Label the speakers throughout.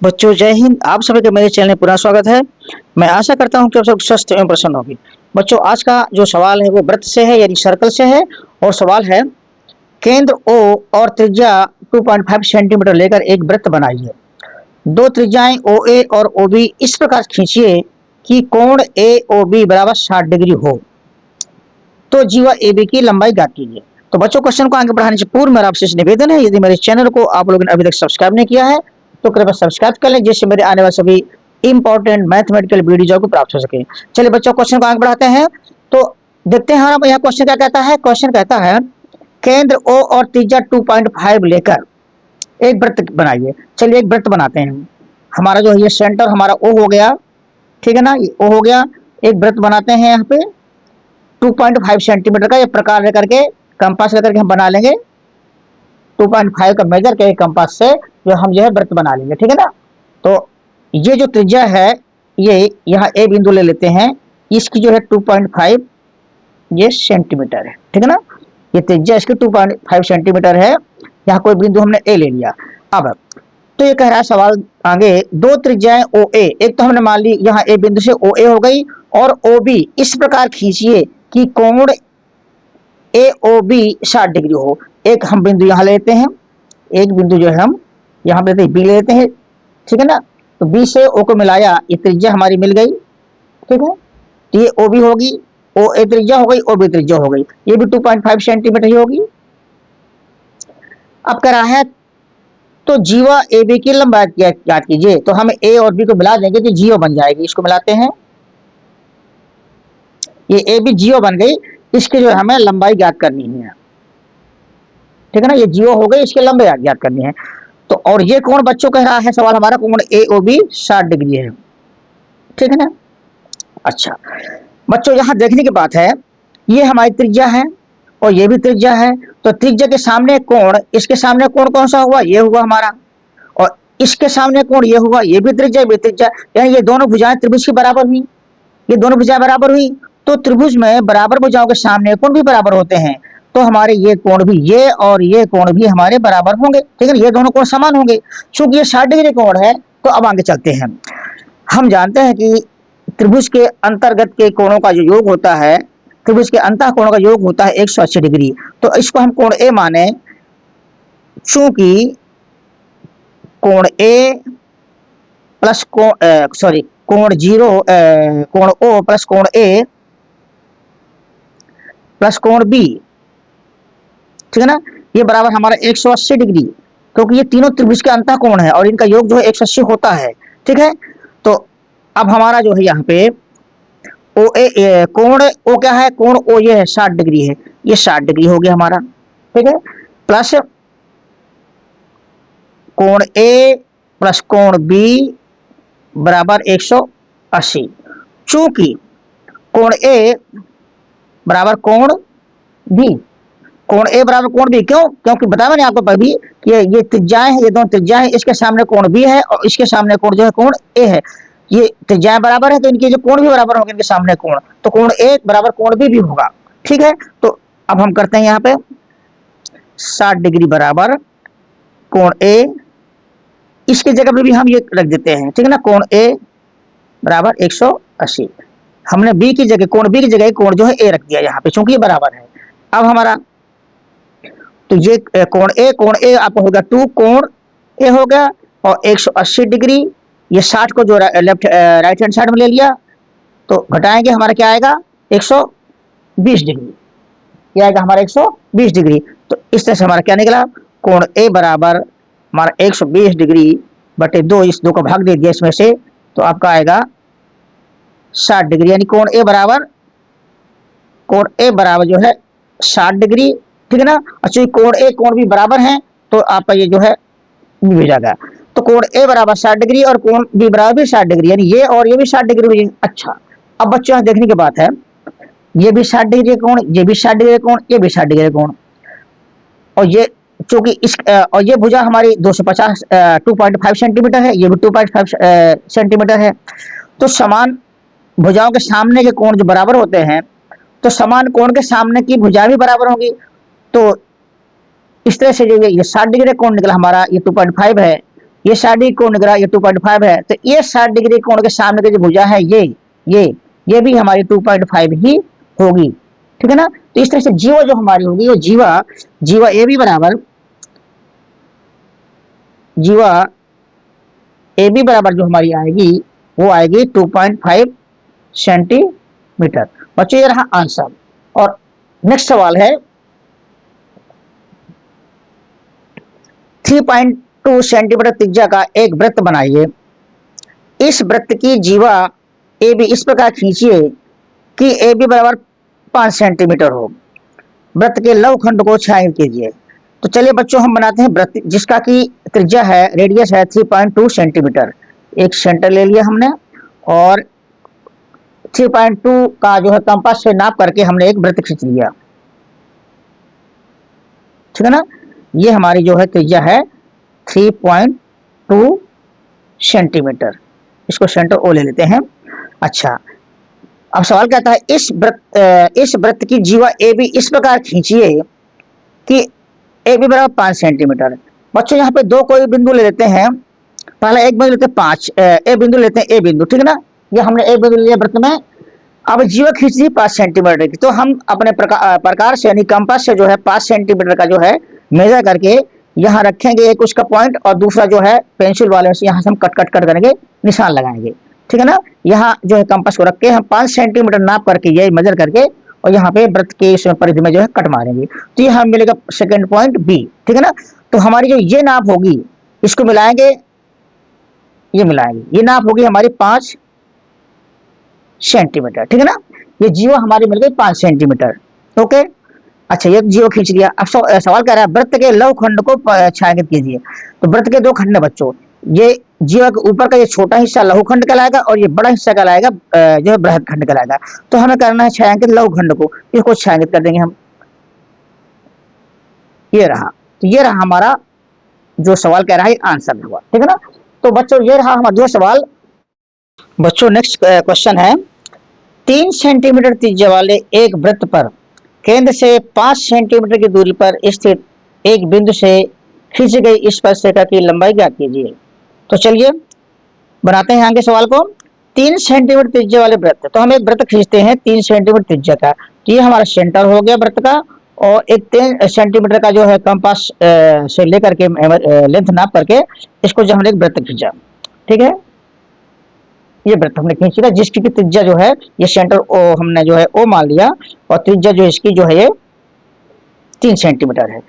Speaker 1: बच्चों जय हिंद। आप सभी का मेरे चैनल में पुनः स्वागत है। मैं आशा करता हूं कि आप सब स्वस्थ एवं प्रसन्न होंगे। बच्चों आज का जो सवाल है वो वृत्त से है यानी सर्कल से है और सवाल है केंद्र O और त्रिज्या 2.5 सेंटीमीटर लेकर एक वृत्त बनाइए। दो त्रिज्याएं OA और OB इस प्रकार खींचिए कि कोण AOB बराबर 60 डिग्री हो। तो जीवा AB की लंबाई ज्ञात कीजिए। तो बच्चों क्वेश्चन को आगे बढ़ाने से पूर्व मेरा आपसे निवेदन है, यदि मेरे चैनल को आप लोगों ने अभी तक सब्सक्राइब नहीं किया है तो कृपया सब्सक्राइब कर लें, जिससे मेरे आने वाले सभी इंपॉर्टेंट मैथमेटिकल वीडियो को प्राप्त हो सके। चलिए बच्चों क्वेश्चन को आगे बढ़ाते हैं। तो देखते हैं हमारा यह क्वेश्चन क्या कहता है। क्वेश्चन कहता है केंद्र O और त्रिज्या 2.5 लेकर एक वृत्त बनाइए। चलिए एक वृत्त बनाते हैं। हमारा जो ये सेंटर हमारा O हो गया, ठीक है ना, ये O हो गया। एक वृत्त बनाते हैं यहाँ पे 2.5 सेंटीमीटर का, ये प्रकार लेकर के कंपास लेकर के हम बना लेंगे। 2.5 का मेजर के कंपास से जो हम जो है वृत्त बना लेंगे, ठीक है ना। तो ये जो त्रिज्या है ये यहाँ A बिंदु ले लेते हैं, इसकी जो है 2.5 ये सेंटीमीटर है, ठीक है ना। ये त्रिज्या इसकी 2.5 सेंटीमीटर है। यहाँ कोई बिंदु हमने A ले लिया। अब तो ये कह रहा है सवाल आगे, दो त्रिज्याएं OA, एक तो हमने मान ली यहाँ A बिंदु से OA हो गई और OB इस प्रकार खींचिए कि कोण AOB 60 डिग्री हो। एक हम बिंदु यहाँ लेते हैं, एक बिंदु जो है हम यहाँ पे B लेते हैं, ठीक है ना। तो B से O को मिलाया, ये त्रिज्या हमारी मिल गई, ठीक है। तो ये OB होगी, OA त्रिज्या हो गई, OB त्रिज्या हो गई, ये भी 2.5 सेंटीमीटर ही होगी। अब कह रहा है तो जीवा AB की लंबाई ज्ञात कीजिए। तो हम A और B को मिला देंगे तो जीओ बन जाएगी। इसको मिलाते हैं, ये AB जीओ बन गई। इसकी जो हमें लंबाई ज्ञात करनी है, ठीक है ना। ये जीओ हो गई, इसकी लंबाई ज्ञात करनी है। तो और ये कोण बच्चों कह रहा है सवाल हमारा, कोण AOB 60 डिग्री है, ठीक है ना। अच्छा बच्चों यहाँ देखने की बात है, ये हमारी त्रिज्या है और ये भी त्रिज्या है। तो त्रिज्या के सामने कोण, इसके सामने कोण कौन सा हुआ, ये हुआ हमारा, और इसके सामने कोण ये हुआ, ये भी त्रिज्या भी त्रिज्या, यानी ये दोनों भुजाएं त्रिभुज की बराबर हुई। ये दोनों भुजाएं बराबर हुई तो त्रिभुज में बराबर भुजाओं के सामने कोण भी बराबर होते हैं। तो हमारे ये कोण भी, ये और ये कोण भी हमारे बराबर होंगे, ठीक है। ये दोनों कोण समान होंगे। चूंकि ये 60 डिग्री कोण है तो अब आगे चलते हैं। हम जानते हैं कि त्रिभुज के अंतर्गत के कोणों का जो योग होता है, त्रिभुज के अंतः कोणों का योग होता है 180 डिग्री। तो इसको हम कोण A माने, चूंकि कोण A प्लस कोण 0 कोण O प्लस कोण A प्लस कोण B, ठीक है ना, ये बराबर हमारा 180 डिग्री, क्योंकि ये तीनों त्रिभुज के अंतः कोण है और इनका योग जो है 180 होता है, ठीक है। तो अब हमारा जो है यहाँ पे कोण O क्या है, कोण O ये है 60 डिग्री है, ये 60 डिग्री हो गया हमारा, ठीक है। प्लस कोण A प्लस कोण B बराबर 180। चूंकि कोण A बराबर कोण B, कोण A बराबर कोण B, क्यों, क्योंकि बताया मैंने आपको पहले कि ये त्रिज्याएं हैं, ये दोनों त्रिज्याएं, इसके सामने कोण B है और इसके सामने कोण जो है कोण A है। ये त्रिज्याएं बराबर है तो इनके जो कोण भी बराबर होंगे, इनके सामने कोण, तो कोण A बराबर कोण B भी होगा, ठीक है। तो अब हम करते हैं यहाँ पे 60 डिग्री बराबर कोण A, इसकी जगह पर भी हम ये रख देते हैं, ठीक है ना। कोण A बराबर 180, हमने B की जगह, कोण B की जगह कोण जो है A रख दिया यहाँ पे, चूंकि ये बराबर है। अब हमारा तो ये कोण A आपको होगा 2 कोण A हो गया और 180 डिग्री, ये 60 को जो लेफ्ट राइट हैंड साइड में ले लिया तो घटाएंगे, हमारा क्या आएगा 120 डिग्री, ये आएगा हमारा 120 डिग्री। तो इस तरह से हमारा क्या निकला, कोण A बराबर हमारा 120 डिग्री बटे 2, इस 2 को भाग दे दिया इसमें से, तो आपका आएगा 60 डिग्री, यानी कोण A बराबर जो है 60 डिग्री, ठीक है ना। अच्छा कोण A कोण B बराबर है तो आपका ये जो है मिल जाएगा। तो कोण A बराबर 60 डिग्री और कोण B बराबर भी 60 डिग्री, यानी ये और ये भी 60 डिग्री हुई। अच्छा अब बच्चों यहाँ देखने की बात है, ये भी 60 डिग्री कोण, ये भी 60 डिग्री कोण, ये भी 60 डिग्री कोण, और ये चूंकि इस और ये भुजा हमारी 250 2.5 सेंटीमीटर है, ये भी 2.5 सेंटीमीटर है। तो समान भुजाओं के सामने के कोण जो बराबर होते हैं, तो समान कोण के सामने की भुजा भी बराबर होंगी। तो इस तरह से जो ये 60 डिग्री कोण निकला हमारा, ये 2.5 है, ये 60 डिग्री कोण निकला, ये 2.5 है, तो ये 60 डिग्री कोण के सामने की जो भुजा है ये भी हमारी 2.5 ही होगी, ठीक है ना। तो इस तरह से जीवा जो हमारी होगी वो जीवा ए बी बराबर जो हमारी आएगी वो आएगी 2.5 सेंटीमीटर। बच्चों ये रहा आंसर। और नेक्स्ट सवाल है 3.2 सेंटीमीटर त्रिज्या का एक वृत्त बनाइए। इस वृत्त की जीवा ए बी इस प्रकार खींचिए कि ए बी बराबर 5 सेंटीमीटर हो। वृत्त के लव खंड को छायांकित कीजिए। तो चलिए बच्चों हम बनाते हैं वृत्त जिसका की त्रिज्या है, रेडियस है 3.2 सेंटीमीटर। एक सेंटर ले लिया हमने और 3.2 का जो है कंपास से नाप करके हमने एक वृत्त खींच लिया, ठीक है ना। ये हमारी जो है त्रिज्या है 3.2 सेंटीमीटर। इसको सेंटर ओ ले लेते हैं। अच्छा, अब सवाल कहता है इस वृत्त की जीवा ए बी इस प्रकार खींचिए कि ए बी बराबर 5 सेंटीमीटर। बच्चों यहाँ पे दो कोई बिंदु ले लेते हैं। पहला एक बिंदु लेते हैं 5, ए बिंदु लेते हैं, ए बिंदु, ठीक है ना। ये हमने ए बिंदु लिया वृत्त में। अब जीवा खींच दी 5 सेंटीमीटर की, तो हम अपने प्रकार से यानी कंपास से जो है 5 सेंटीमीटर का जो है मेजर करके यहाँ रखेंगे एक उसका पॉइंट, और दूसरा जो है पेंसिल वाले से यहाँ से हम कट करेंगे, निशान लगाएंगे, ठीक है ना। यहाँ जो है कंपास को रख के हम 5 सेंटीमीटर नाप करके ये मेजर करके और यहाँ पे वृत्त के इस परिधि में जो है कट मारेंगे, तो ये हमें मिलेगा सेकंड पॉइंट बी, ठीक है ना। तो हमारी जो ये नाप होगी इसको मिलाएंगे, ये नाप होगी हमारी 5 सेंटीमीटर, ठीक है ना। ये जीवा हमारी मिल गई 5 सेंटीमीटर, ओके। अच्छा, ये जीवा खींच लिया। अब सवाल कह रहा है वृत्त के लव खंड को छायांकित कीजिए। तो वृत्त के दो खंड है बच्चों, ये जीवा के ऊपर का ये छोटा हिस्सा लघु खंड कहलाएगा और ये बड़ा हिस्सा कहलाएगा जो है बृहद खंड कहलाएगा। तो हमें करना है छायांकित लघु खंड को, इसको छायांकित कर देंगे हम। ये रहा, तो ये रहा हमारा जो सवाल कह रहा है आंसर हुआ, ठीक है ना। तो बच्चों ये रहा हमारा दो सवाल। बच्चों नेक्स्ट क्वेश्चन है 3 सेंटीमीटर त्रिज्या वाले एक वृत्त पर केंद्र से 5 सेंटीमीटर की दूरी पर स्थित एक बिंदु से खींची गई स्पर्शरेखा की लंबाई ज्ञात कीजिए। तो चलिए बनाते हैं आगे सवाल को। 3 सेंटीमीटर त्रिज्या वाले वृत्त, तो हम एक वृत्त खींचते हैं 3 सेंटीमीटर त्रिज्या का, तो ये हमारा सेंटर हो गया वृत्त का, और एक 3 सेंटीमीटर का जो है कंपास से लेकर के लेंथ नाप करके इसको जो हमने एक वृत्त खींचा, ठीक है। ये वृत्त हमने खींची था जिसकी त्रिज्या जो है ये सेंटर ओ हमने जो है ओ मान लिया, और त्रिज्या जो इसकी जो है ये 3 सेंटीमीटर है।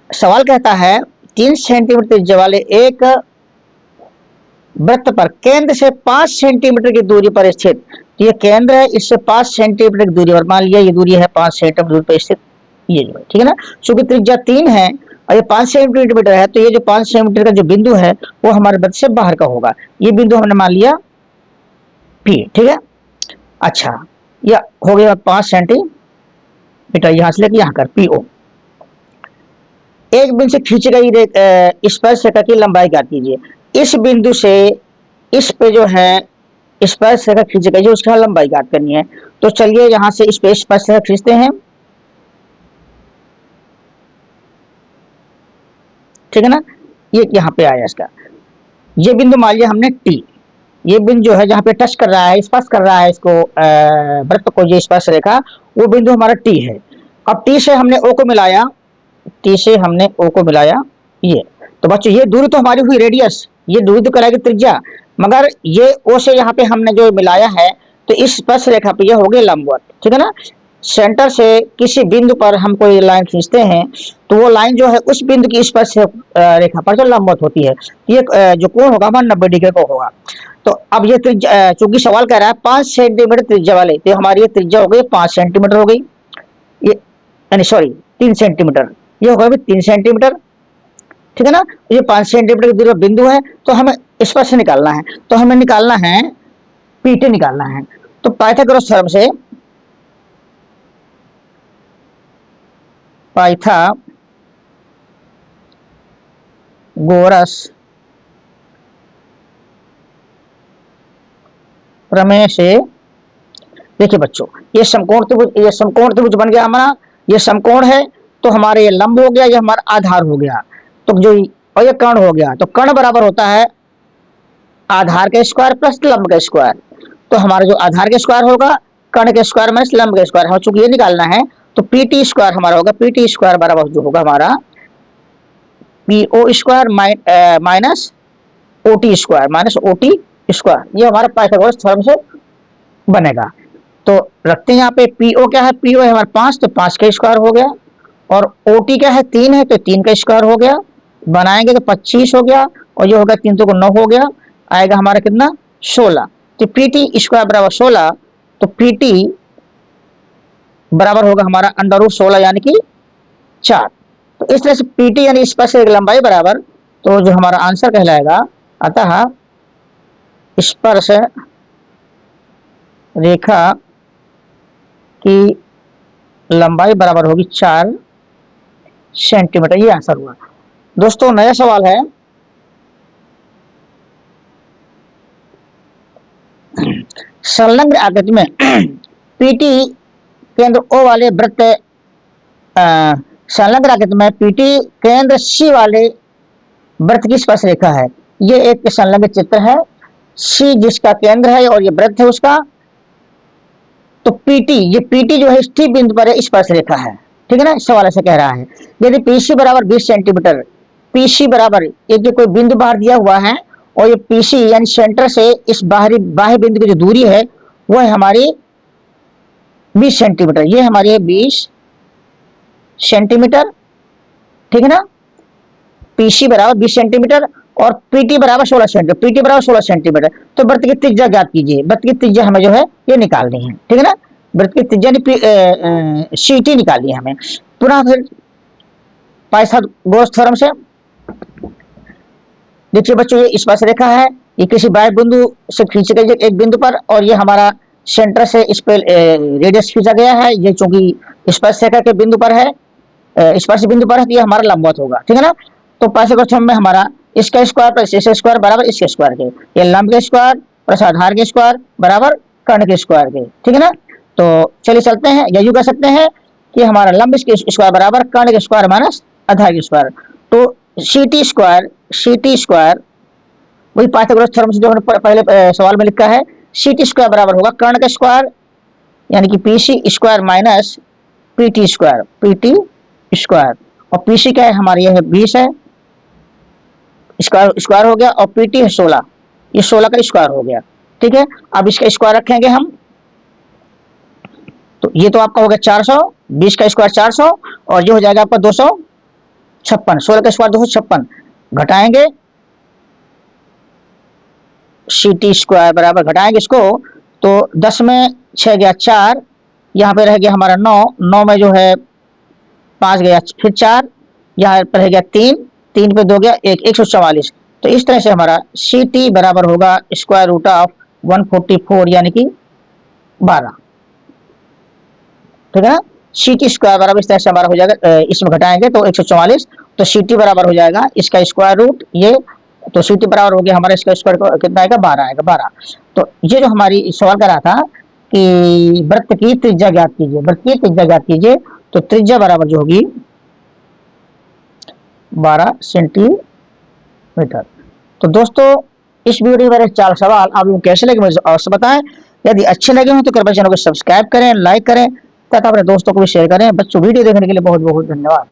Speaker 1: सवाल कहता है 3 सेंटीमीटर त्रिज्या वाले एक वृत्त पर केंद्र से 5 सेंटीमीटर की दूरी पर स्थित, ये केंद्र है, इससे 5 सेंटीमीटर की दूरी पर, मान लिया ये दूरी है 5 सेंटीमीटर दूरी पर स्थित ये जो है, ठीक है ना। चूंकि त्रिज्या 3 है और ये 5 सेंटीमीटर है, तो ये जो 5 सेंटीमीटर का जो बिंदु है वो हमारे वृत्त से बाहर का होगा। ये बिंदु हमने मान लिया P, ठीक है। अच्छा, यह हो गया 5 सेंटीमीटर, यहां से लेकर यहां कर PO। एक बिंदु से खींची गई स्पर्शरेखा की लंबाई ज्ञात कीजिए। इस बिंदु से इस पे जो है स्पर्शरेखा खींची गई, जो उसका लंबाई ज्ञात करनी है। तो चलिए यहां से इस पे स्पर्शरेखा खींचते हैं, ठीक है ना। ये यहाँ पे आया इसका, ये बिंदु मान लिया हमने T। ये बिंदु जो है जहाँ पे टच कर रहा है, स्पर्श कर रहा है इसको वृत्त को, ये स्पर्श रेखा, वो बिंदु हमारा T है। अब T से हमने O को मिलाया, ये तो बच्चों ये दूरी तो हमारी हुई रेडियस, ये दूरी तो कराएगी त्रिज्या, मगर ये O से यहाँ पे हमने जो मिलाया है तो इस स्पर्श रेखा पे ये हो गई लंबवत, ठीक है ना। सेंटर से किसी बिंदु पर हम कोई लाइन खींचते हैं तो वो लाइन जो है उस बिंदु की स्पर्श रेखा पर जो लंबवत होती है, ये जो कोण होगा हमारा 90 डिग्री को होगा। तो अब ये त्रिज्या, चूंकि सवाल कह रहा है 5 सेंटीमीटर त्रिज्या वाले, तो हमारी ये त्रिज्या हो गई 5 सेंटीमीटर हो गई, ये यानी सॉरी 3 सेंटीमीटर, ये होगा 3 सेंटीमीटर, ठीक है ना। ये 5 सेंटीमीटर की दूरी पर बिंदु है, तो हमें स्पर्श निकालना है, तो हमें निकालना है PT निकालना है। तो पाइथागोरस थ्योरम से पाइथागोरस प्रमेय से देखिए बच्चों, ये समकोण त्रिभुज बन गया हमारा। ये समकोण है तो हमारे ये लंब हो गया, ये हमारा आधार हो गया। तो जो और ये कर्ण हो गया, तो कर्ण बराबर होता है आधार के स्क्वायर प्लस लंब का स्क्वायर। तो हमारा जो आधार के स्क्वायर होगा कर्ण के स्क्वायर माइनस लंब के स्क्वायर, चूंकि ये निकालना है तो पीटी स्क्वायर हमारा होगा, पीटी स्क्वायर बराबर जो होगा हमारा PO square minus OT square minus OT square, ये हमारा पाइथागोरस थ्योरम से बनेगा। तो रखते हैं यहाँ पे पीओ क्या है, पीओ है हमारा 5, तो 5 का स्क्वायर हो गया, और ओटी क्या है 3 है, तो 3 का स्क्वायर हो गया, बनाएंगे तो 25 हो गया, और ये होगा 3 तो 9 हो गया, आएगा हमारा कितना 16। तो पीटी स्क्वायर बराबर 16, तो पीटी बराबर होगा हमारा अंडर रूट 16 यानी कि 4। तो इस तरह से पीटी यानी स्पर्शरेखा की लंबाई बराबर, तो जो हमारा आंसर कहलाएगा, अतः स्पर्श रेखा की लंबाई बराबर होगी 4 सेंटीमीटर, ये आंसर हुआ। दोस्तों नया सवाल है, संलग्न आकृति में पीटी केंद्र ओ वाले वृत्त, संलग्न आकृति में पीटी केंद्र सी वाले वृत्त की स्पर्श रेखा है। ये एक संलग्न चित्र है, सी जिसका केंद्र है और ये वृत्त है उसका, तो पीटी, ये पीटी जो है टी बिंदु पर स्पर्श रेखा है, ठीक है ना। सवाल ऐसा कह रहा है यदि पीसी बराबर 20 सेंटीमीटर, पीसी बराबर एक कोई बिंदु बाहर दिया हुआ है और ये पीसी यानी सेंटर से इस बाह्य बिंदु की जो दूरी है वो है हमारी 20 सेंटीमीटर, ये हमारी है 20 सेंटीमीटर, ठीक है ना। पीसी बराबर 20 सेंटीमीटर और पीटी बराबर 16 सेंटीमीटर, पीटी बराबर 16 सेंटीमीटर। तो वृत्त की त्रिज्या ज्ञात कीजिए, वृत्त की त्रिज्या हमें जो है ये निकालनी है, ठीक है ना। वृत्त की त्रिज्या सीटी निकालनी है हमें। पुनः फिर पाइथागोरस थ्योरम से देखिए बच्चों, ये स्पर्श रेखा है, ये किसी बाह्य बिंदु से खींची गई एक बिंदु पर, और ये हमारा सेंटर से इस पे रेडियस खींचा गया है, ये चूंकि स्पर्श रेखा के बिंदु पर है, स्पर्श बिंदु पर है, तो ये हमारा लंबवत होगा, ठीक है ना। तो पाइथागोरस थ्योरम में हमारा इसका स्क्वायर प्लस इसका स्क्वायर बराबर इसके स्क्वायर के, ये लंब के स्क्वायर प्लस आधार के स्क्वायर बराबर कर्ण के स्क्वायर के, ठीक है ना। तो चलिए चलते हैं, या यूं कह सकते हैं कि हमारा लंब के स्क्वायर बराबर कर्ण के स्क्वायर माइनस आधार के स्क्वायर। तो सीटी स्क्वायर वही पाइथागोरस थ्योरम से जो हमने पहले सवाल में लिखा है, सीटी स्क्वायर बराबर होगा कर्ण का स्क्वायर यानी कि PC square minus PT square, और पीसी क्या है हमारी यह 20 है, स्क्वायर हो गया, और पीटी है 16, ये 16 का स्क्वायर हो गया, ठीक है। अब इसका स्क्वायर रखेंगे हम, तो ये तो आपका हो गया 400, 20 का स्क्वायर 400, और ये हो जाएगा आपका 256, 16 का स्क्वायर 256, घटाएंगे सीटी स्क्वायर बराबर, घटाएंगे इसको तो 10 में 6 गया 4, यहाँ पे रह गया हमारा 9 में जो है 5 गया फिर 4, यहाँ पर रह गया 3 पे 2 गया 144। तो इस तरह से हमारा सी टी बराबर होगा स्क्वायर रूट ऑफ 144 यानी कि 12, ठीक है ना। सी टी स्क्वायर बराबर इस तरह से हमारा हो जाएगा, इसमें घटाएंगे तो 144, तो सी टी बराबर हो जाएगा इसका स्क्वायर रूट ये, तो सी टी बराबर हो गया हमारा इसका स्क्वायर कितना आएगा 12 आएगा 12। तो ये जो हमारी सवाल कर रहा था कि वृत्त की त्रिज्या ज्ञात कीजिए, वृत्त की त्रिज्या ज्ञात कीजिए, तो त्रिज्या बराबर जो होगी 12 सेंटीमीटर। तो दोस्तों इस वीडियो में मेरे 4 सवाल आप लोगों को कैसे लगे मुझे अवश्य बताएं, यदि अच्छे लगे हो तो कृपया चैनल को सब्सक्राइब करें, लाइक करें तथा अपने दोस्तों को भी शेयर करें। बच्चों वीडियो देखने के लिए बहुत बहुत धन्यवाद।